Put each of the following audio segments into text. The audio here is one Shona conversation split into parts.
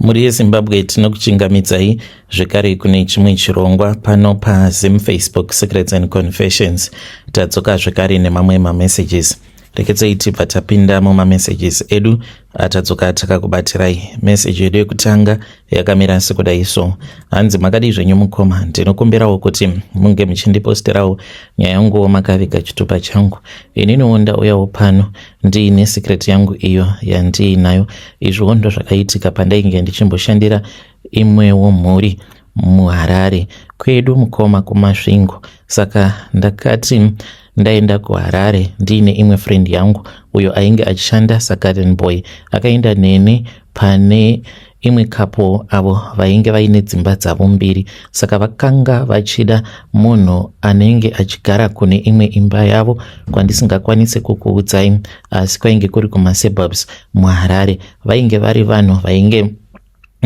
Muri yeZimbabwe tinokuchingamidzai zvekare kune chimwe chirongwa pano paZim Facebook Secrets and Confessions. Tadzoka zvekare nemamwe mamessages. Rekedzai tibva tapinda mumamessages edu atadzoka takakubatirai. Message yedu yekutanga yakamira sekudai so: hanzi makadi zvenyu mukoma, ndinokumbirawo kuti munge muchindiposterawo nyaya yangu makaviga chitupa changu. Ininiwo ndauyawo pano ndiine secret yangu iyo yandiinayo. Izvo ndo zvakaitika pandainge ndichimboshandira imwewo mhuri muHarare kwedu mukoma kumasvingo. Saka ndakati ndaenda kuHarare ndiine imwe friend yangu uyo ainge achishanda sagarden boy. Akaenda nene pane imwe couple avo vainge vaine dzimba dzavo mbiri. Saka vakanga vachida munhu anenge achigara kune imwe imba yavo kwandisingakwanisi kukuudzai, asi kwainge kuri kumasuburbs muHarare. Vainge vari vanhu vainge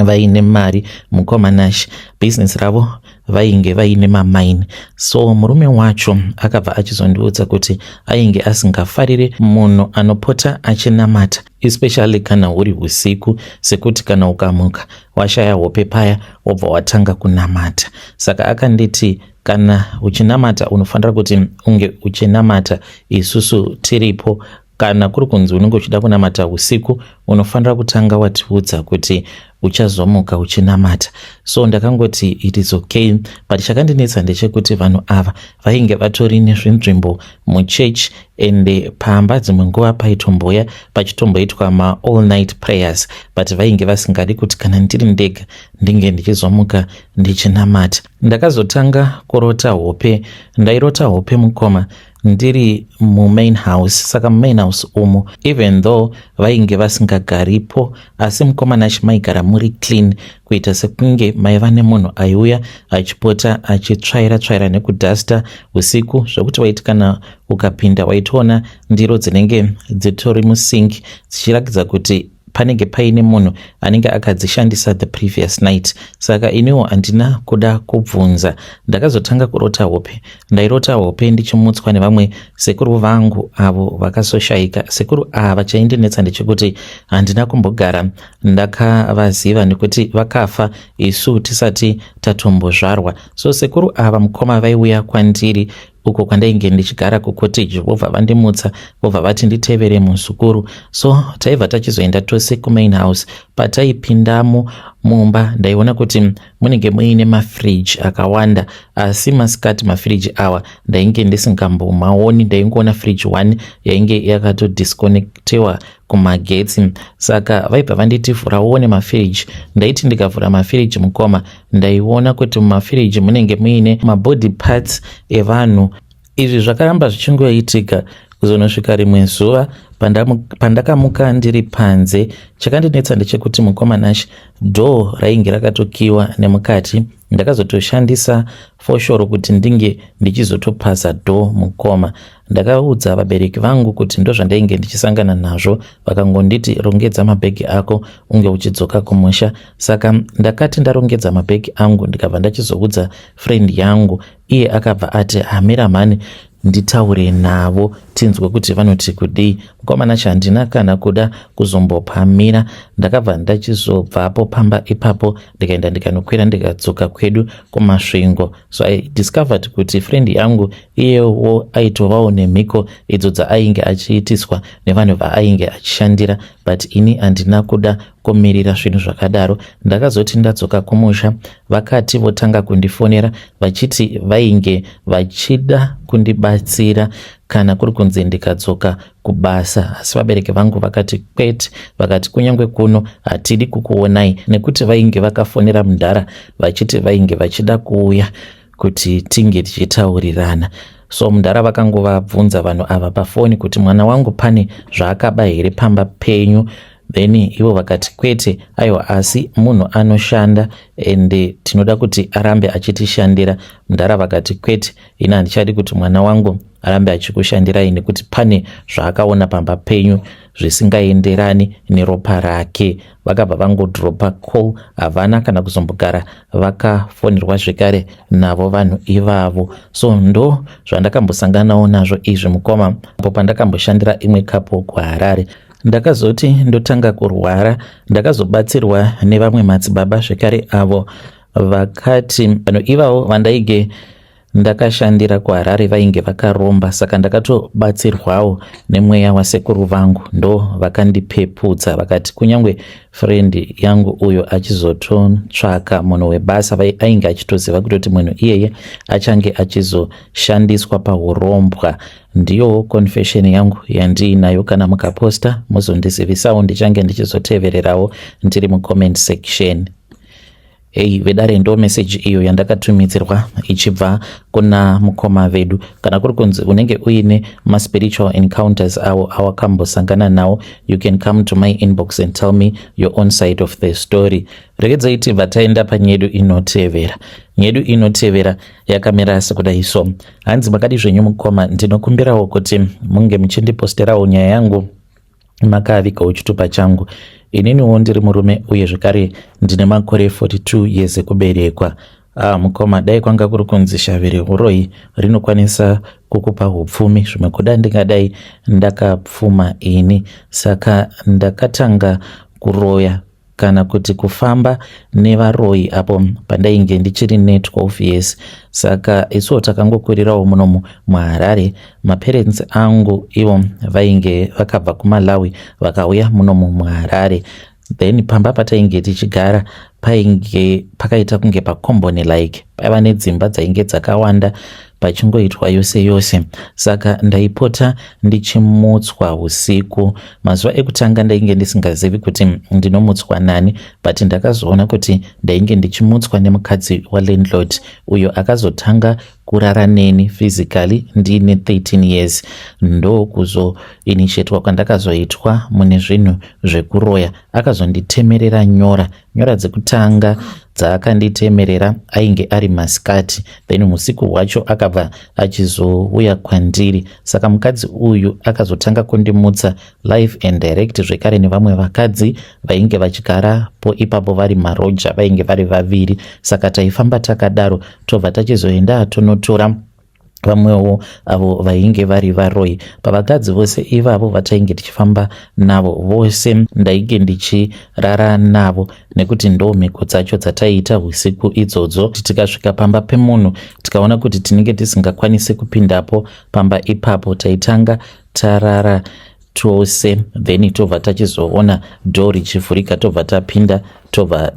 vaine mari mukomanashi. Business ravo vainge vaine mamine. So murume wacho akabva achizondiudza kuti ainge asingafarire munhu anopota achinamata, especially kana huri usiku, sekuti kana ukamuka washaya hope paya wobva watanga kunamata. Saka akanditi kana uchinamata unofanira kuti unge uchinamata isusu tiripo. Kana kuri kunzi unenge uchida kunamata usiku, unofanira kutanga watiudza kuti uchazomuka uchinamata. So ndakangoti it is okay, but chakandinetsa ndechekuti vanhu ava vainge vatori nezvinzvimbo muchechi, ende pamba dzimwe nguva paitomboya pachitomboitwa ma all night prayers, but vainge vasingadi kuti kana ndiri ndega ndinge ndichizomuka ndichinamata. Ndakazotanga kurota hope. Ndairota hope mukoma ndiri mumain house. Saka mumain house umo, even though vainge vasingagaripo, asi mukomanashi maigara muri clean, kuita sekunge maiva nemunhu aiuya achipota achitsvaira nekudhasta usiku, zvokuti waiti kana ukapinda waitoona ndiro dzinenge dzitori musingi dzichiratidza kuti panenge paine munhu anenge akadzishandisa the previous night. Saka iniwo handina kuda kubvunza. Ndakazotanga kurota hope. Ndairota hope ndichimutswa nevamwe sekuru vangu avo vakasoshaika. Sekuru ava chaindinetsa ndechekuti handina kumbogara ndakavaziva nekuti vakafa isu tisati tatombozvarwa. So sekuru ava mukoma vaiuya kwandiri uko kwandainge ndichigara kucottage, vobva vandimutsa vobva vati nditevere muzukuru. So taibva tachizoenda tose kumain house. Pataipindamo mumba ndaiona kuti munenge muine mafridge akawanda, asi masikati mafridge awa ndainge ndisingambomaoni. Ndaingoona fridge 1 yainge yakatodisconnectewa kumagetsi. Saka vaibva vanditi vhura uone mafridge. Ndaiti ndikavhura mafridge mukoma ndaiona kuti mumafridge munenge muine mabody parts evanhu. Izvi zvakaramba zvichingoitika kuzonosvika rimwe zuva pandakamuka ndiri panze. Chakandinetsa ndechekuti mukomanashi door rainge rakatokiwa nemukati. Ndakazotoshandisa foshoro kuti ndinge ndichizotopasa door mukoma. Ndakaudza vabereki vangu kuti ndo zvandainge ndichisangana nazvo. Vakangonditi rongedza mabhegi ako unge uchidzoka kumusha. Saka ndakati ndarongedza mabhegi angu ndikabva ndachizoudza friend yangu. Iye akabva ati hamira mhani nditaure navo tinzwe kuti vanoti kudii. Mukomanashi handina kana kuda kuzombopamira. Ndakabva ndachizobvapo pamba ipapo ndikaenda ndikanokwira ndikadzoka kwedu kumasvingo. So I discovered kuti friend yangu iyewo aitovawo nemhiko idzo dzaainge achiitiswa nevanhu vaainge achishandira, but ini handina kuda kumirira zvinhu zvakadaro. Ndakazoti ndadzoka kumusha vakati votanga kundifonera vachiti vainge vachida kundibatsira kana kuri kunzi ndikadzoka kubasa, asi vabereki vangu vakati kwete. Vakati kunyange kuno hatidi kukuonai, nekuti vainge vakafonera mudhara vachiti vainge vachida kuuya kuti tinge tichitaurirana. So mudhara vakangovabvunza vanhu ava pafoni kuti mwana wangu pane zvaakaba here pamba penyu. Then ivo vakati kwete, aiwa asi munhu anoshanda ende tinoda kuti arambe achitishandira. Mudhara vakati kwete, ina handichadi kuti mwana wangu arambe achikushandirai nekuti pane zvaakaona pamba penyu zvisingaenderani neropa rake. Vakabva vangodropa call, havana kana kuzombogara vakafonirwa zvekare navo vanhu ivavo. So ndo zvandakambosanganawo nazvo izvi mukoma, apo pandakamboshandira imwe couple kuHarare. ndakazoti ndotanga kurwara ndakazobatsirwa nevamwe madzibaba zvekare avo vakati vanhu ivavo vandaige ndakashandira kuHarare vainge vakaromba, saka ndakatobatsirwawo nemweya wasekuru vangu, ndo vakandipepudza vakati kunyange friend yangu uyo achizototsvaka munhu webasa ainge achitoziva kutoti munhu iyeye achange achizoshandiswa paurombwa. Ndiyo confession yangu yandiinayo. Kana mukaposta muzondizivisawo, ndichange ndichizotevererawo ndiri mucomment section. Vedare ndo message iyo yandakatumidzirwa ichibva kuna mukoma vedu. Kana kuri kunzi unenge uine spiritual encounters awo awakambosangana nawo, you can come to my inbox and tell me your own side of the story. Regedzai tibva taenda panyedu inotevera. Nyedu inotevera yakamira sekudai so. Hanzi makadi zvenyu mukoma, ndinokumbirawo kuti munge muchindiposterawo nyaya yangu makavikawo chitupa changu. Ininiwo ndiri murume uye zvekare ndine makore 42 years ekuberekwa. Mukoma, dai kwanga kuri kunzi shaviri uroi rinokwanisa kukupa upfumi, zvimwe kuda ndingadai ndakapfuma ini. Saka ndakatanga kuroya kana kuti kufamba nevaroi apo pandainge ndichiri ne 12 years. Saka isuwo takangokurirawo munomu muHarare. Maparents angu ivo vainge vakabva kuMalawi vakauya munomu muHarare. Then pamba patainge tichigara painge pakaita kunge pakomboni like paiva nedzimba dzainge dzakawanda pachingoitwa yose yose. Saka ndaipota ndichimutswa usiku. Mazuva ekutanga ndainge ndisingazivi kuti ndinomutswa nani, but ndakazoona kuti ndainge ndichimutswa nemukadzi walandlord uyo akazotanga kurara neni physically ndine 13 years. Ndo kuzoinitiatwa kwandakazoitwa mune zvinhu zvekuroya. Akazonditemerera nyora dzekutanga dzaakanditemerera ainge ari masikati, then musiku hwacho akabva achizouya kwandiri. Saka mukadzi uyu akazotanga kundimutsa live and direct zvekare nevamwe vakadzi vainge vachigara po ipapo vari maroja, vainge vari vaviri. Saka taifamba takadaro tobva tachizoenda tonotora vamwewo avo vainge vari varoi. Pavakadzi vose ivavo vatainge tichifamba navo vose ndainge ndichirara navo, nekuti ndo mhiko dzacho dzataiita usiku idzodzo. Tikasvika pamba pemunhu tikaona kuti tinenge tisingakwanisi kupindapo pamba ipapo, taitanga tarara tose, then tobva tachizoona dhoo richivhurika, tobva tapinda, tobva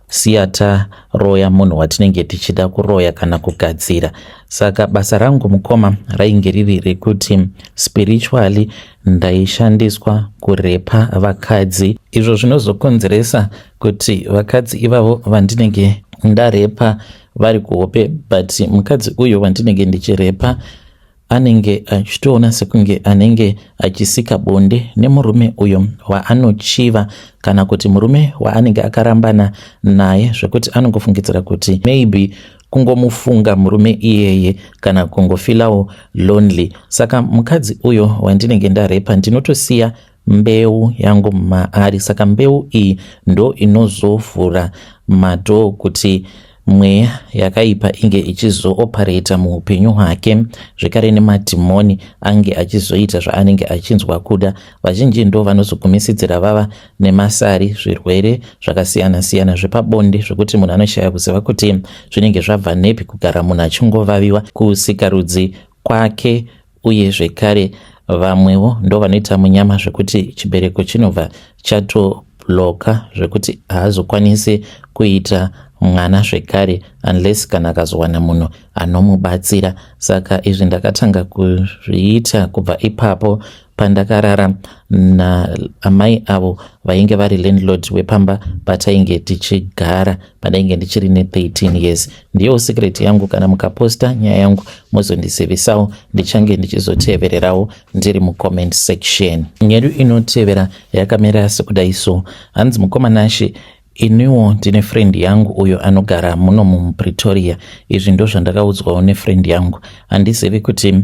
siya taroya munhu watinenge tichida kuroya kana kugadzira. Saka basa rangu mukoma rainge riri rekuti spiritually ndaishandiswa kurepa vakadzi. Izvo zvinozokonzeresa kuti vakadzi ivavo vandinenge ndarepa vari kuhope, but mukadzi uyo wandinenge ndichirepa anenge achitoona sekunge anenge achisika bonde nemurume uyo waanochiva, kana kuti murume waanenge akarambana naye, zvekuti anongofungidzira kuti maybe kungomufunga murume iyeye kana kungofilawo lonely. Saka mukadzi uyo wandinenge ndarepa ndinotosiya mbeu yangu maari. Saka mbeu iyi ndo inozovhura madhoo kuti mweya yakaipa inge ichizooperata muupenyu hwake, zvekare nemadhimoni ange achizoita zvaanenge achinzwa kuda. Vazhinji ndo vanozogumisidzira vava nemasari, zvirwere zvakasiyana siyana zvepabonde, zvekuti munhu anoshaya kuziva kuti zvinenge zvabva nepi kugara munhu achingovaviwa kusika rudzi kwake. Uye zvekare vamwewo ndo vanoita munyama zvekuti chibereko chinobva chatobloka, zvekuti haazokwanisi kuita mwana zvekare unless kana akazowana munhu anomubatsira. Saka izvi ndakatanga kuzviita kubva ipapo pandakarara naamai avo vainge vari landlord wepamba patainge tichigara pandainge ndichiri ne 13 years. Ndiyo secret yangu. Kana mukaposta nyaya yangu muzondizivisawo, ndichange ndichizotevererawo ndiri mucomment section. Nyedu inotevera yakamira sekudai so. Hanzi mukoma Nashi, iniwo ndine friend yangu uyo anogara muno muPretoria. Izvi ndo zvandakaudzwawo nefriend yangu. Handizivi kuti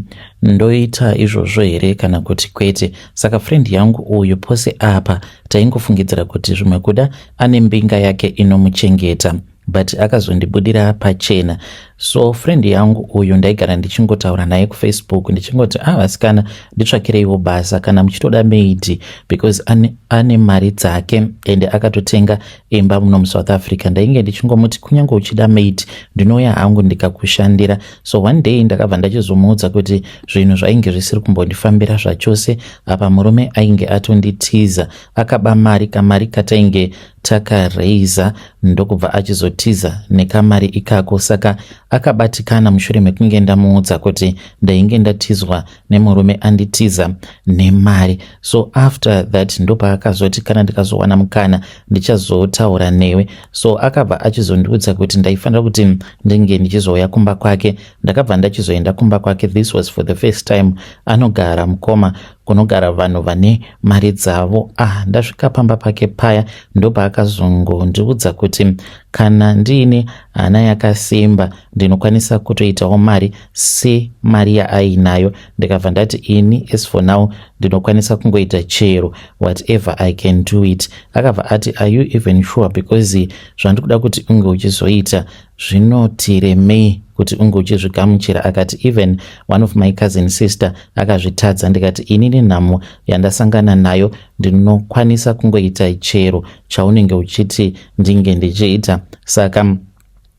ndoita izvozvo here kana kuti kwete. Saka friend yangu uyo pose apa taingofungidzira kuti zvimwe kuda ane mbinga yake inomuchengeta, but akazondibudira pachena. So friend yangu uyu ndaigara ndichingotaura naye kuFacebook ndichingoti vasikana nditsvakireiwo basa kana muchitoda maid because ane mari dzake ende akatotenga imba muno muSouth Africa. Ndainge ndichingomuti kunyange uchida maid ndinouya hangu ndikakushandira. So one day ndakabva ndachizomuudza kuti zvinhu zvainge zvisiri kumbondifambira zvachose. Apa murume ainge atonditiza akaba mari kamari katainge takareiza ndokubva achizotiza nekamari ikako. Saka akabatikana mushure mekunge ndamuudza kuti ndainge ndatizwa nemurume anditiza nemari. So after that ndopa akazoti kana ndikazowana mukana ndichazotaura newe. So akabva achizondiudza kuti ndaifanira kuti ndinge ndichizouya kumba kwake. Ndakabva ndachizoenda kumba kwake. This was for the first time. Anogara mukoma kunogara vanhu vane mari dzavo. Ndasvika pamba pake paya ndopa akazongondiudza kuti kana ndiine hana yakasimba ndinokwanisa kutoitawo mari semari yaainayo. Ndikabva ndati ini as for now ndinokwanisa kungoita chero whatever I can do it. Akabva ati are you even sure because zvandikuda kuti unge uchizoita zvinotiremei kuti unge uchizvigamuchira. Akati even one of my cousin sister akazvitadza. Ndikati inini nhamo yandasangana nayo ndinokwanisa kungoita chero chaunenge uchiti ndinge ndichiita. Saka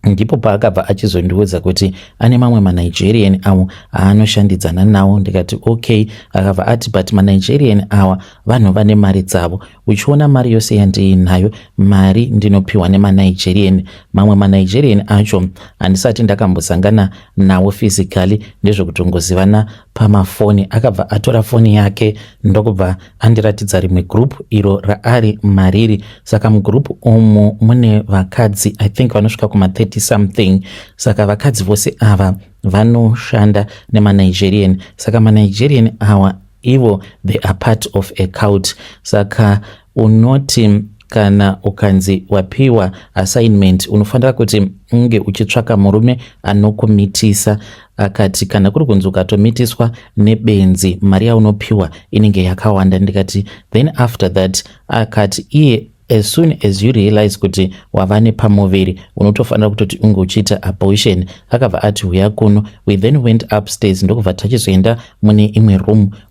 ndipo paakabva achizondiudza kuti ane mamwe maNigerian avo aanoshandidzana nawo. Ndikati okay. Akabva ati but maNigerian awa vanhu vane mari dzavo. Uchiona mari yose yandiinayo mari ndinopiwa nemaNigerian. Mamwe maNigerian acho handisati ndakambosangana nawo physically, ndezvekutongozivana pamafoni. Akabva atora foni yake ndokubva andiratidza rimwe group iro raari mariri. Saka mugroup umu mune vakadzi I think vanosvika kuma 30 something. Saka vakadzi vose ava vanoshanda nemaNigerian. Saka maNigerian awa ivo they are part of a cult. Saka unoti kana ukanzi wapiwa assignment unofanira kuti unge uchitsvaka murume anokumitisa. Akati kana kuri kunzi ukatomitiswa nebenzi mari yaunopiwa inenge yakawanda. Ndikati then after that akati iye as soon as you realize kuti wava nepamuviri unotofanira kutoti unge uchiita abortion. Akabva ati uya kuno. We then went upstairs ndokubva tachizoenda mune imwe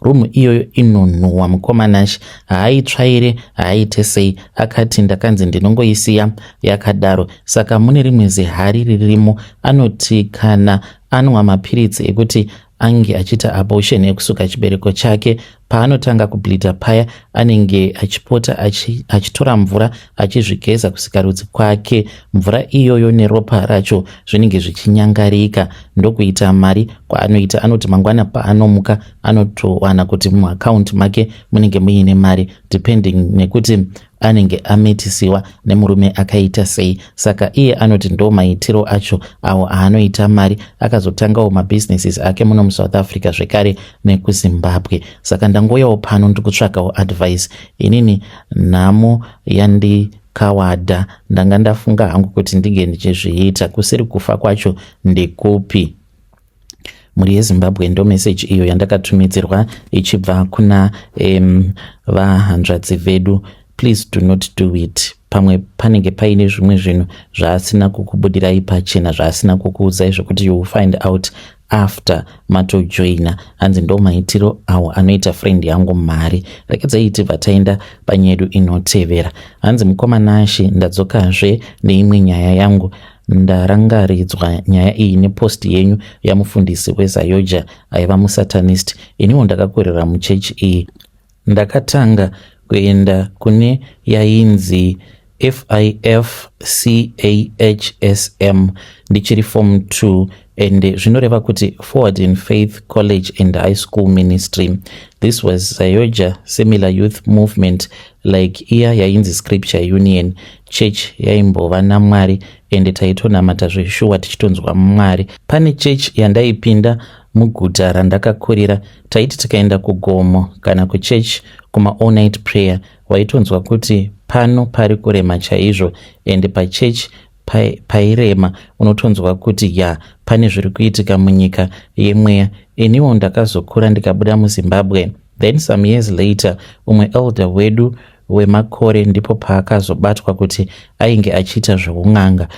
room iyoyo inonhuhwa mukomanashi haaitsvaire haaite sei. Akati ndakanzi ndinongoisiya yakadaro. Saka mune rimwe zihari ririmo anoti kana anwa mapiritsi ekuti ange achiita abortion ekusuka chibereko chake. Paanotanga kubleeda paya anenge achipota achitora mvura achizvigeza kusika rudzi kwake. Mvura iyoyo neropa racho zvinenge zvichinyangarika ndokuita mari kwaanoita. Anoti mangwana paanomuka anotowana kuti muaccount make munenge muine mari depending nekuti anenge ametisiwa nemurume akaita sei. Saka iye anoti ndo maitiro acho awo aanoita mari. Akazotangawo mabusinesses ake muno muSouth Africa zvekare nekuZimbabwe. Saka ndangoyawo pano ndikutsvakawo advice. Inini nhamo yandikawada ndanga ndafunga hangu kuti ndinge ndichizviita kusiri kufa kwacho ndekupi. Muri yeZimbabwe ndo message iyo yandakatumidzirwa ichibva kuna vahanzvadzi vedu. Please do not do it. Pamwe panenge paine zvimwe zvinhu zvaasina kukubudirai pachena zvaasina kukuudzai zvokuti you will find out after matojoina. Hanzi ndo maitiro awo anoita friend yangu mari. Rekedzai tibva taenda panyedu inotevera. Hanzi mukomanashi ndadzokazve neimwe nyaya yangu. Ndarangaridzwa nyaya iyi nepost yenyu yamufundisi weZayoja aiva musatanist. Iniwo ndakakurira muchechi iyi. Ndakatanga kuenda kune yainzi FIFCAHSM ndichiri form 2 and zvinoreva kuti Forward in Faith College and High School Ministry. This was Zayoja Similar Youth Movement like iya yainzi Scripture Union Church yaimbova naMwari ende taitonamata zveshuwa tichitonzwa Mwari. Pane church yandaipinda muguta randakakurira taiti tikaenda kugomo kana kuchurch kuma all night prayer waitonzwa kuti pano pari kurema chaizvo ende pachurch pairema unotonzwa kuti pane zviri kuitika munyika yemweya. Iniwo ndakazokura ndikabuda muZimbabwe. Then some years later umwe elder wedu wemakore ndipo paakazobatwa kuti ainge achiita zveun'anga.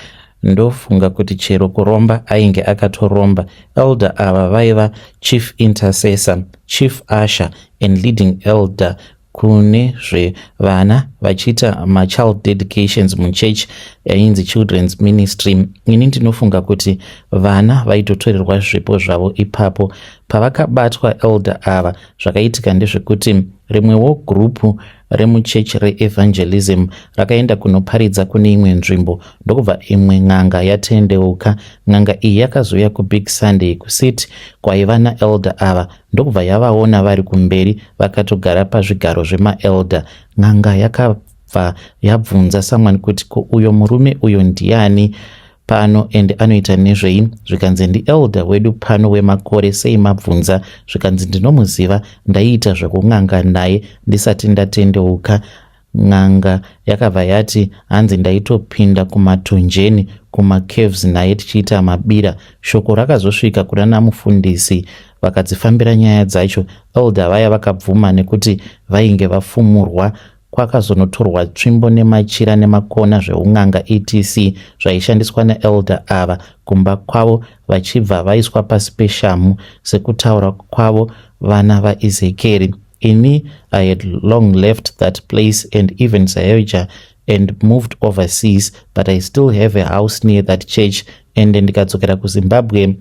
ndofunga kuti chero kuromba ainge akatoromba. Elder ava vaiva chief intercessor, chief usher and leading elder kune zvevana vachiita machild dedications muchechi yainzi children's ministry. Ini ndinofunga kuti vana vaitotorerwa zvipo zvavo ipapo. Pavakabatwa elder ava, zvakaitika ndezvekuti rimwewo gurupu remuchechi reevangelism rakaenda kunoparidza kune imwe nzvimbo, ndokubva imwe n'anga yatendeuka. N'anga iyi yakazouya kubig sunday kusiti kwaiva naelder ava, ndokubva yavaona vari kumberi vakatogara pazvigaro zvemaelder. N'anga yakabva yabvunza someone kuti uyo murume uyo ndiani pano ende anoita nezvei? Zvikanzi ndielder wedu pano wemakore, sei mabvunza? Zvikanzi ndinomuziva, ndaiita zvekung'anga naye ndisati ndatendeuka. N'anga yakabva yati hanzi ndaitopinda kumatonjeni kumacaves naye tichiita mabira. Shoko rakazosvika kuna mufundisi, vakadzifambira nyaya dzacho. Elder vaya vakabvuma nekuti vainge vafumurwa. Kwakazonotorwa tsvimbo nemachira nemakona zveung'anga etc zvaishandiswa naelder ava kumba kwavo, vachibva vaiswa pasi peshamu sekutaura kwavo vana vaEzekieri. Ini I had long left that place and even Sayoja and moved overseas, but I still have a house near that church. And ndikadzokera kuZimbabwe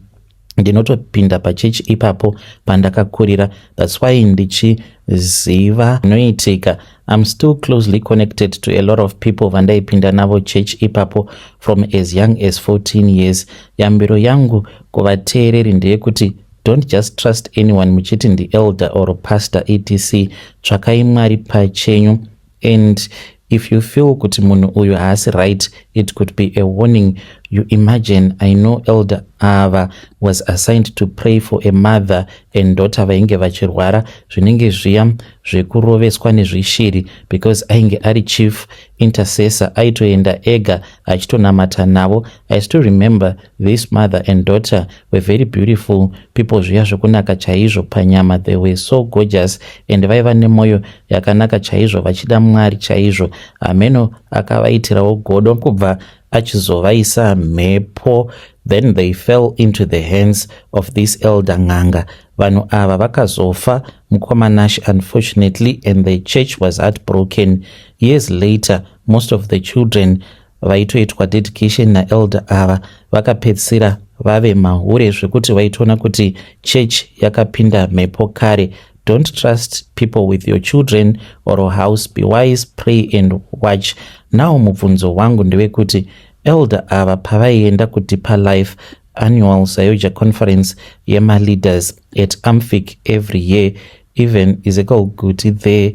ndinotopinda pachechi ipapo pandakakurira. That's why ndichiziva noitika. I'm still closely connected to a lot of people vandaipinda navo church ipapo from as young as 14 years. Yambiro yangu kuvateereri ndeyekuti don't just trust anyone muchiti ndi-elder or pastor etc. Tsvakai Mwari pachenyu, and if you feel kuti munhu uyu haasi right, it could be a warning. You imagine, I know elder ava was assigned to pray for a mother and daughter vainge vachirwara zvinenge zviya zvekuroveswa nezvishiri, because ainge ari chief intercessor, aitoenda ega achitonamata navo. I still remember this mother and daughter were very beautiful people, zviya zvokunaka chaizvo panyama. They were so gorgeous and vaiva nemoyo yakanaka chaizvo, vachida Mwari chaizvo. Ameno akavaitirawo godo kubva achizovaisa mhepo. Then they fell into the hands of this elder Ng'anga. Vanhu ava vakazofa mukomanashi unfortunately, and the church was heartbroken. Years later, most of the children vaitoitwa dedication naelder ava vakapedzisira vave mahure zvekuti vaitoona kuti church yakapinda mhepo kare. Don't trust people with your children or a house. Be wise, pray and watch. Now mubvunzo wangu ndewekuti elder ava pavaienda kuDeeper Life annual Sayoja conference yema leaders at Amphik every year, even Ezekiel Guti there,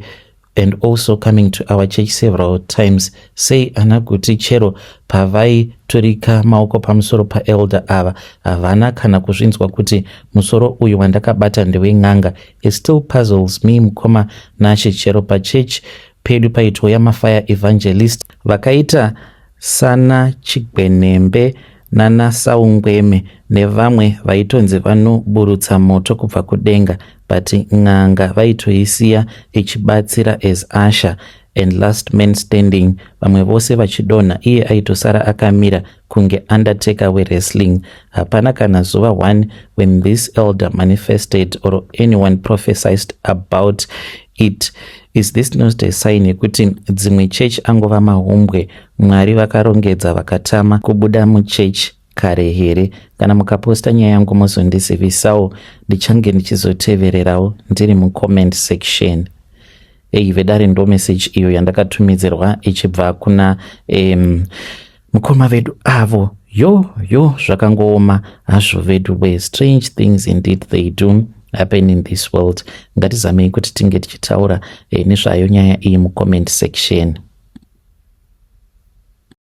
and also coming to our church several times, say ana Guti chero pavaiturika maoko pamusoro paelder ava havana kana kuzvinzwa kuti musoro uyu wandakabata ndeweng'anga. It still puzzles me mukoma nashe chero pachurch pedu paitoya mafire evangelist vakaita sana Chigwenembe nana Saungweme nevamwe vaitonzi vanoburutsa moto kubva kudenga, but Ng'anga vaitoisiya ichibatsira as usher and last man standing, vamwe vose vachidonha, iye aitosara akamira kunge undertaker wrestling. Hapana kana zuva one when this elder manifested or anyone prophesied about it. Is this not a sign yekuti dzimwe church angova mahumbwe Mwari vakarongedza vakatama kubuda muchechi kare here? Kana mukaposta nyaya yangu muzondizivisawo, ndichange ndichizotevererawo ndiri mucomment section. Vedare ndo message iyo yandakatumidzirwa ichibva kuna mukoma vedu avo. Yo zvakangooma hazvo vedu we. Strange things indeed they do happen in this world. Ngatizamei kuti tinge tichitaura nezvayo nyaya iyi mucomment section.